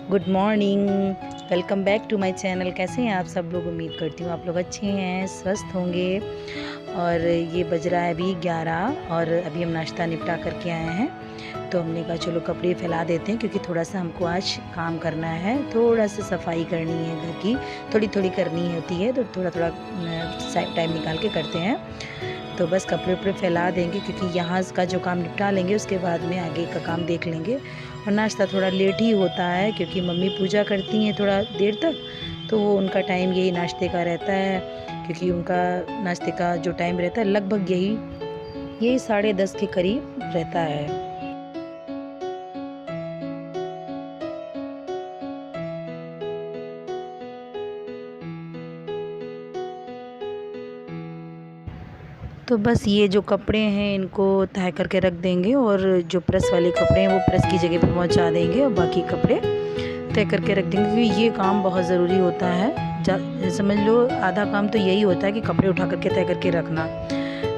Good morning, welcome back to my channel. कैसे हैं आप सब लोग? उम्मीद करती हूँ आप लोग अच्छे हैं, स्वस्थ होंगे। और ये बज रहा है अभी 11 और अभी हम नाश्ता निपटा करके आए हैं। तो हमने कहा चलो कपड़े फैला देते हैं, क्योंकि थोड़ा सा हमको आज काम करना है, थोड़ा सा सफाई करनी है घर की, थोड़ी थोड़ी करनी होती है, तो थोड़ा थोड़ा टाइम निकाल के करते हैं। तो बस कपड़े उपड़े फैला देंगे, क्योंकि यहाँ का जो काम निपटा लेंगे उसके बाद में आगे का काम देख लेंगे। और नाश्ता थोड़ा लेट ही होता है, क्योंकि मम्मी पूजा करती हैं थोड़ा देर तक, तो वो उनका टाइम यही नाश्ते का रहता है। क्योंकि उनका नाश्ते का जो टाइम रहता है लगभग यही 10:30 के करीब रहता है। तो बस ये जो कपड़े हैं इनको तह करके रख देंगे, और जो प्रेस वाले कपड़े हैं वो प्रेस की जगह पर पहुंचा देंगे, और बाकी कपड़े तय करके रख देंगे, क्योंकि ये काम बहुत ज़रूरी होता है। समझ लो आधा काम तो यही होता है कि कपड़े उठा करके तय करके रखना।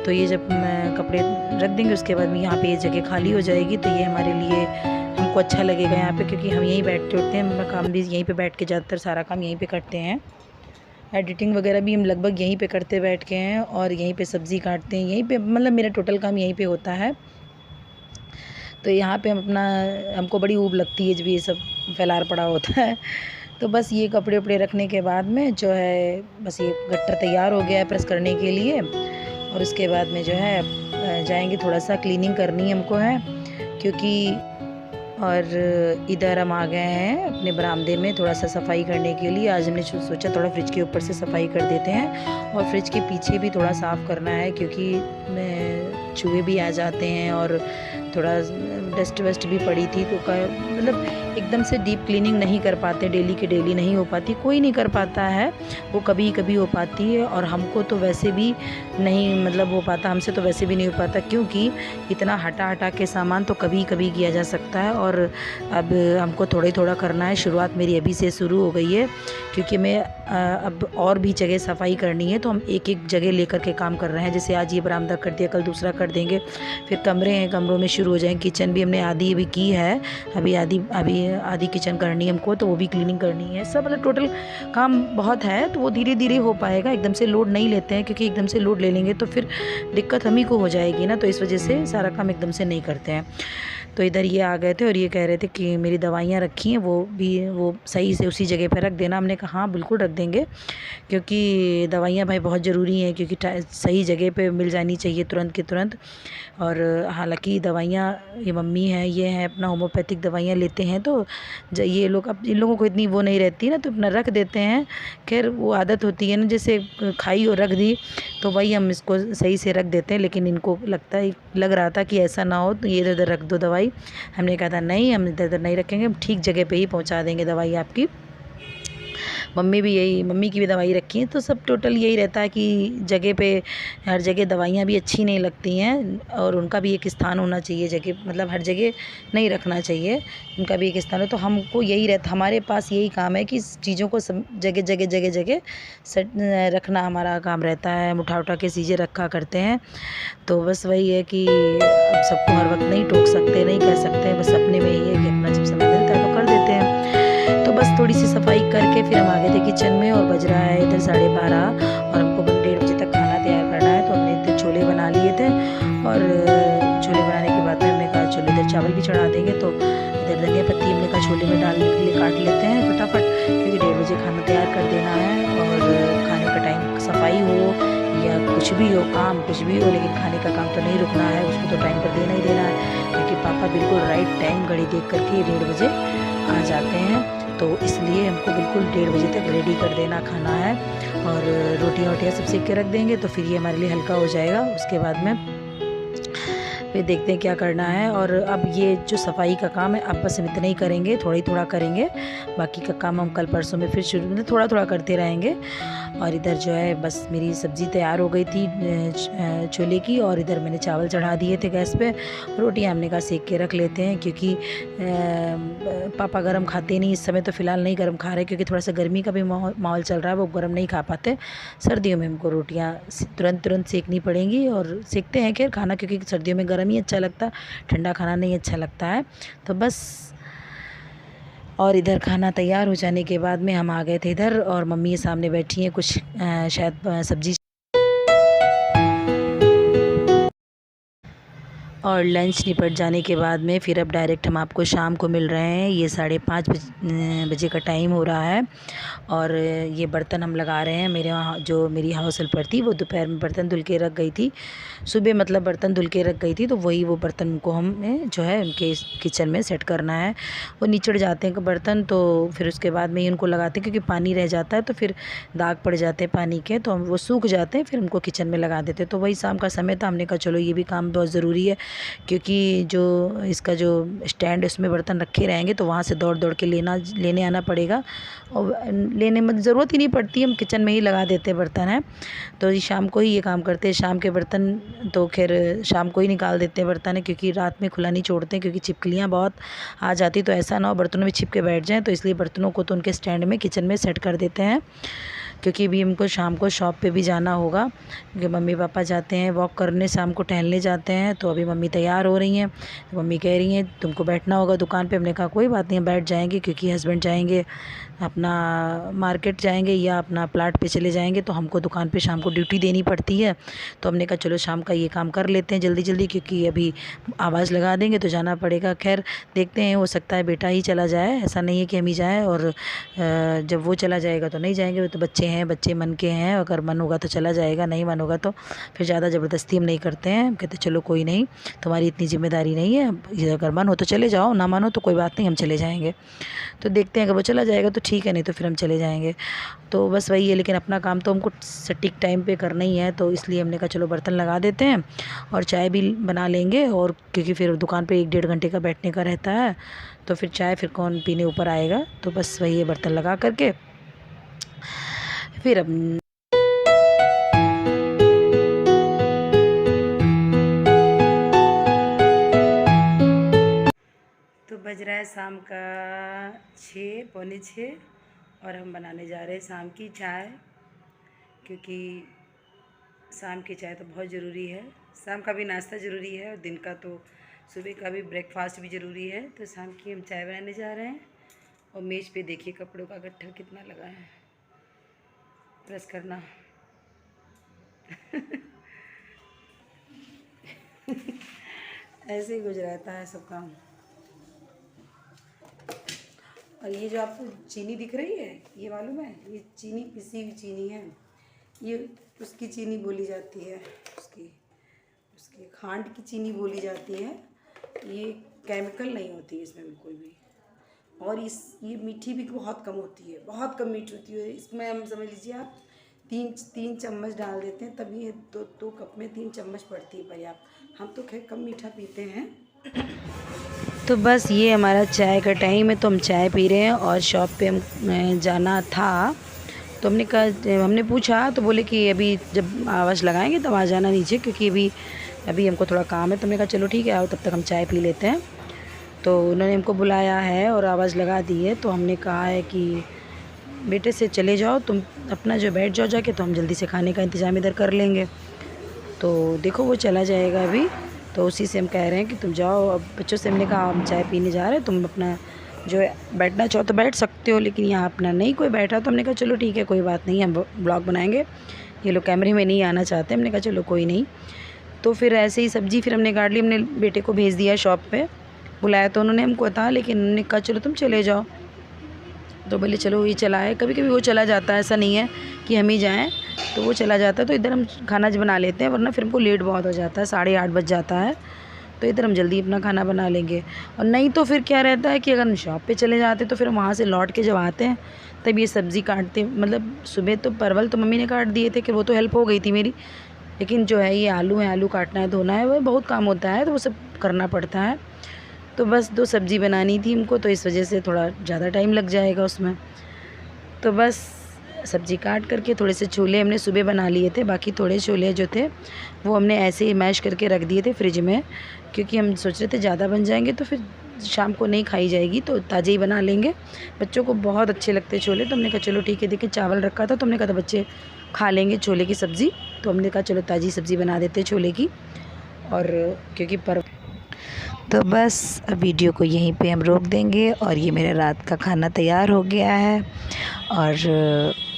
तो ये जब कपड़े रख देंगे उसके बाद में यहाँ पे ये जगह खाली हो जाएगी, तो ये हमारे लिए हमको अच्छा लगेगा यहाँ पे, क्योंकि हम यहीं बैठते उठते हैं। मैं काम भी यहीं पे बैठ के ज़्यादातर सारा काम यहीं पे करते हैं। एडिटिंग वगैरह भी हम लगभग यहीं पे करते बैठ के हैं, और यहीं पे सब्ज़ी काटते हैं यहीं पे, मतलब मेरा टोटल काम यहीं पे होता है। तो यहाँ पे हमको बड़ी ऊब लगती है जब ये सब फैलार पड़ा होता है। तो बस ये कपड़े उपड़े रखने के बाद में जो है बस ये गट्टर तैयार हो गया है प्रेस करने के लिए। और उसके बाद में जो है जाएंगे, थोड़ा सा क्लीनिंग करनी हमको है, क्योंकि और इधर हम आ गए हैं अपने बरामदे में थोड़ा सा सफाई करने के लिए। आज हमने सोचा थोड़ा फ्रिज के ऊपर से सफाई कर देते हैं, और फ्रिज के पीछे भी थोड़ा साफ़ करना है, क्योंकि चूहे भी आ जाते हैं और थोड़ा डस्ट वस्ट भी पड़ी थी। तो मतलब एकदम से डीप क्लीनिंग नहीं कर पाते, डेली के डेली नहीं हो पाती, कोई नहीं कर पाता है, वो कभी कभी हो पाती है। और हमको तो वैसे भी नहीं मतलब हो पाता, हमसे तो वैसे भी नहीं हो पाता, क्योंकि इतना हटा के सामान तो कभी कभी किया जा सकता है। और अब हमको थोड़ा थोड़ा करना है, शुरुआत मेरी अभी से शुरू हो गई है, क्योंकि मैं अब और भी जगह सफाई करनी है, तो हम एक एक जगह लेकर के काम कर रहे हैं। जैसे आज ये बरामदा कर दिया, कल दूसरा कर देंगे, फिर कमरे हैं, कमरों में शुरू हो जाएंगे। किचन भी हमने आधी अभी की है, अभी आधी किचन करनी है हमको, तो वो भी क्लीनिंग करनी है। सब मतलब टोटल काम बहुत है, तो वो धीरे धीरे हो पाएगा, एकदम से लोड नहीं लेते हैं, क्योंकि एकदम से लोड ले लेंगे तो फिर दिक्कत हम ही को हो जाएगी ना। तो इस वजह से सारा काम एकदम से नहीं करते हैं। तो इधर ये आ गए थे और ये कह रहे थे कि मेरी दवाइयाँ रखी हैं वो सही से उसी जगह पर रख देना। हमने कहा हाँ बिल्कुल रख देंगे, क्योंकि दवाइयाँ भाई बहुत ज़रूरी हैं, क्योंकि सही जगह पे मिल जानी चाहिए तुरंत के तुरंत। और हालांकि दवाइयाँ ये मम्मी हैं, ये हैं अपना होम्योपैथिक दवाइयाँ लेते हैं, तो ये लोग अब इन लोगों को इतनी वो नहीं रहती ना, तो अपना रख देते हैं। खैर वो आदत होती है ना, जैसे खाई और रख दी, तो वही हम इसको सही से रख देते हैं। लेकिन इनको लग रहा था कि ऐसा ना हो, तो ये इधर रख दो दवाई। हमने कहा था नहीं, हम इधर नहीं रखेंगे, हम ठीक जगह पे ही पहुंचा देंगे दवाई आपकी। मम्मी की भी दवाई रखी है, तो सब टोटल यही रहता है कि जगह पे हर जगह दवाइयाँ भी अच्छी नहीं लगती हैं, और उनका भी एक स्थान होना चाहिए जगह, मतलब हर जगह नहीं रखना चाहिए, उनका भी एक स्थान हो। तो हमको यही रहता, हमारे पास यही काम है कि चीज़ों को सब जगह सेट रखना हमारा काम रहता है। हम उठा के चीज़ें रखा करते हैं। तो बस वही है कि अब सबको हर वक्त नहीं टोक सकते, नहीं कह सकते, बस अपने में ही है कि अपना जब समय मिलता है तो कर देते हैं। तो बस थोड़ी सी सफाई करके फिर हम आ गए थे किचन में, और बज रहा है इधर 12:30, और हमको 1:30 बजे तक खाना तैयार करना है। तो हमने इधर छोले बना लिए थे, और छोले बनाने के बाद में हमने कहा चलो इधर चावल भी चढ़ा देंगे। तो इधर धनिया पत्ती हमने कहा छोले में डालने के लिए काट लेते हैं फटाफट, क्योंकि 1:30 बजे खाना तैयार कर देना है। और खाने का टाइम सफाई हो या कुछ भी हो, काम कुछ भी हो, लेकिन खाने का काम तो नहीं रुकना है, उसको तो टाइम पर देना ही देना है, क्योंकि पापा बिल्कुल राइट टाइम घड़ी देख करके 1:30 बजे आ जाते हैं। तो इसलिए हमको बिल्कुल 1:30 बजे तक रेडी कर देना खाना है, और रोटियां सब सेक के रख देंगे, तो फिर ये हमारे लिए हल्का हो जाएगा। उसके बाद में फिर देखते हैं क्या करना है। और अब ये जो सफाई का काम है अब बस हम इतना ही करेंगे, थोड़ा ही थोड़ा करेंगे, बाकी का काम हम कल परसों में फिर शुरू में थोड़ा थोड़ा करते रहेंगे। और इधर जो है बस मेरी सब्ज़ी तैयार हो गई थी छोले की, और इधर मैंने चावल चढ़ा दिए थे गैस पे। रोटियाँ हमने कहा सेक के रख लेते हैं, क्योंकि पापा गरम खाते नहीं इस समय, तो फ़िलहाल नहीं गरम खा रहे, क्योंकि थोड़ा सा गर्मी का भी माहौल चल रहा है, वो गरम नहीं खा पाते। सर्दियों में हमको रोटियाँ तुरंत सेकनी पड़ेंगी, और सेकते हैं खैर खाना, क्योंकि सर्दियों में गर्म ही अच्छा लगता है, ठंडा खाना नहीं अच्छा लगता है। तो बस, और इधर खाना तैयार हो जाने के बाद में हम आ गए थे इधर, और मम्मी सामने बैठी हैं, कुछ शायद सब्जी और लंच निपट जाने के बाद में फिर अब डायरेक्ट हम आपको शाम को मिल रहे हैं। ये 5:30 बजे का टाइम हो रहा है, और ये बर्तन हम लगा रहे हैं। मेरे वहाँ जो मेरी हाउस हेल्पर थी वो दोपहर में बर्तन धुल के रख गई थी, सुबह मतलब बर्तन धुल के रख गई थी, तो वो बर्तन को हमें जो है उनके किचन में सेट करना है। वो निचड़ जाते हैं बर्तन, तो फिर उसके बाद में ही उनको लगाते हैं, क्योंकि पानी रह जाता है तो फिर दाग पड़ जाते हैं पानी के, तो हम वो सूख जाते हैं, फिर उनको किचन में लगा देते हैं। तो वही शाम का समय था, हमने कहा चलो ये भी काम बहुत ज़रूरी है, क्योंकि जो इसका जो स्टैंड है उसमें बर्तन रखे रहेंगे तो वहाँ से दौड़ दौड़ के लेने आना पड़ेगा, और लेने में ज़रूरत ही नहीं पड़ती, हम किचन में ही लगा देते हैं बर्तन है। तो ये शाम को ही ये काम करते हैं। शाम के बर्तन तो खैर शाम को ही निकाल देते हैं बर्तन है, क्योंकि रात में खुला नहीं छोड़ते हैं, क्योंकि छिपकलियाँ बहुत आ जाती, तो ऐसा ना हो बर्तनों में छिप के बैठ जाएँ, तो इसलिए बर्तनों को तो उनके स्टैंड में किचन में सेट कर देते हैं। क्योंकि अभी हमको शाम को शॉप पे भी जाना होगा, क्योंकि मम्मी पापा जाते हैं वॉक करने, शाम को टहलने जाते हैं। तो अभी मम्मी तैयार हो रही हैं, तो मम्मी कह रही हैं तुमको बैठना होगा दुकान पे। हमने कहा कोई बात नहीं, हम बैठ जाएंगे, क्योंकि हस्बैंड जाएंगे अपना मार्केट जाएंगे या अपना प्लाट पे चले जाएंगे, तो हमको दुकान पे शाम को ड्यूटी देनी पड़ती है। तो हमने कहा चलो शाम का ये काम कर लेते हैं जल्दी जल्दी, क्योंकि अभी आवाज़ लगा देंगे तो जाना पड़ेगा। खैर देखते हैं, हो सकता है बेटा ही चला जाए, ऐसा नहीं है कि हम ही जाएँ, और जब वो चला जाएगा तो नहीं जाएंगे, वो तो बच्चे हैं, बच्चे मन के हैं, अगर मन होगा तो चला जाएगा, नहीं मन होगा तो फिर ज़्यादा ज़बरदस्ती हम नहीं करते हैं। हम कहते चलो कोई नहीं, तुम्हारी इतनी जिम्मेदारी नहीं है, अगर मन हो तो चले जाओ, ना मन हो तो कोई बात नहीं, हम चले जाएंगे। तो देखते हैं, अगर वो चला जाएगा तो ठीक है, नहीं तो फिर हम चले जाएंगे। तो बस वही है, लेकिन अपना काम तो हमको सटीक टाइम पे करना ही है, तो इसलिए हमने कहा चलो बर्तन लगा देते हैं और चाय भी बना लेंगे, और क्योंकि फिर दुकान पे 1-1.5 घंटे का बैठने का रहता है, तो फिर चाय फिर कौन पीने ऊपर आएगा। तो बस वही है, बर्तन लगा करके फिर अब तो बज रहा है शाम का 6, पौने 6, और हम बनाने जा रहे हैं शाम की चाय, क्योंकि शाम की चाय तो बहुत ज़रूरी है। शाम का भी नाश्ता ज़रूरी है, और दिन का तो सुबह का भी ब्रेकफास्ट भी ज़रूरी है। तो शाम की हम चाय बनाने जा रहे हैं। और मेज़ पे देखिए कपड़ों का गट्ठर कितना लगा है, प्रेस करना ऐसे ही गुजराता है सब काम। और ये जो आपको चीनी दिख रही है, ये मालूम है, ये चीनी पिसी हुई चीनी है, ये उसकी चीनी बोली जाती है, उसकी खांड की चीनी बोली जाती है। ये केमिकल नहीं होती है इसमें बिल्कुल भी, और ये मीठी भी बहुत कम होती है, बहुत कम मीठी होती है। इसमें हम समझ लीजिए आप 3 चम्मच डाल देते हैं, तभी ये 2 कप में 3 चम्मच पड़ती है पर्याप्त। हम तो खैर कम मीठा पीते हैं। तो बस ये हमारा चाय का टाइम है, तो हम चाय पी रहे हैं, और शॉप पे हम जाना था, तो हमने पूछा, तो बोले कि अभी जब आवाज़ लगाएंगे तब आ जाना नीचे, क्योंकि अभी हमको थोड़ा काम है। तो हमने कहा चलो ठीक है, आओ तब तक हम चाय पी लेते हैं। तो उन्होंने हमको बुलाया है और आवाज़ लगा दी है, तो हमने कहा है कि बेटे से चले जाओ, तुम अपना जो बैठ जाओ जाके, तो हम जल्दी से खाने का इंतज़ाम इधर कर लेंगे। तो देखो वो चला जाएगा अभी, तो उसी से हम कह रहे हैं कि तुम जाओ। अब बच्चों से हमने कहा हम चाय पीने जा रहे हैं, तुम अपना जो है बैठना चाहो तो बैठ सकते हो, लेकिन यहाँ अपना नहीं कोई बैठा। तो हमने कहा चलो ठीक है, कोई बात नहीं, हम ब्लॉग बनाएंगे, ये लोग कैमरे में नहीं आना चाहते। हमने कहा चलो कोई नहीं। तो फिर ऐसे ही सब्ज़ी फिर हमने काट ली, हमने बेटे को भेज दिया शॉप पे, बुलाया तो उन्होंने हमको था, लेकिन उन्होंने कहा चलो तुम चले जाओ। तो बोले चलो ये चला है, कभी कभी वो चला जाता है, ऐसा नहीं है कि हम ही जाएँ, तो वो चला जाता है। तो इधर हम खाना बना लेते हैं, वरना फिर हमको लेट बहुत हो जाता है, 8:30 बज जाता है। तो इधर हम जल्दी अपना खाना बना लेंगे। और नहीं तो फिर क्या रहता है कि अगर हम शॉप पे चले जाते तो फिर वहाँ से लौट के जब आते हैं तब ये सब्ज़ी काटते, मतलब सुबह तो परवल तो मम्मी ने काट दिए थे कि वो तो हेल्प हो गई थी मेरी, लेकिन जो है ये आलू है, आलू काटना है, धोना है, वो बहुत काम होता है तो वो सब करना पड़ता है। तो बस 2 सब्ज़ी बनानी थी हमको, तो इस वजह से थोड़ा ज़्यादा टाइम लग जाएगा उसमें। तो बस सब्ज़ी काट करके थोड़े से छोले हमने सुबह बना लिए थे, बाकी थोड़े छोले जो थे वो हमने ऐसे ही मैश करके रख दिए थे फ्रिज में, क्योंकि हम सोच रहे थे ज़्यादा बन जाएंगे तो फिर शाम को नहीं खाई जाएगी, तो ताज़े ही बना लेंगे। बच्चों को बहुत अच्छे लगते हैं छोले, तो हमने कहा चलो ठीक है। देखिए चावल रखा था तो हमने कहा था बच्चे खा लेंगे छोले की सब्ज़ी, तो हमने कहा चलो ताज़ी सब्ज़ी बना देते छोले की। और क्योंकि तो बस अब वीडियो को यहीं पे हम रोक देंगे और ये मेरा रात का खाना तैयार हो गया है। और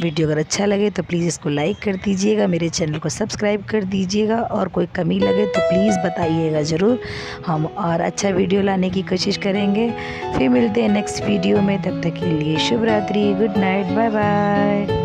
वीडियो अगर अच्छा लगे तो प्लीज़ इसको लाइक कर दीजिएगा, मेरे चैनल को सब्सक्राइब कर दीजिएगा, और कोई कमी लगे तो प्लीज़ बताइएगा ज़रूर, हम और अच्छा वीडियो लाने की कोशिश करेंगे। फिर मिलते हैं नेक्स्ट वीडियो में, तब तक के लिए शुभ रात्रि, गुड नाइट, बाय बाय।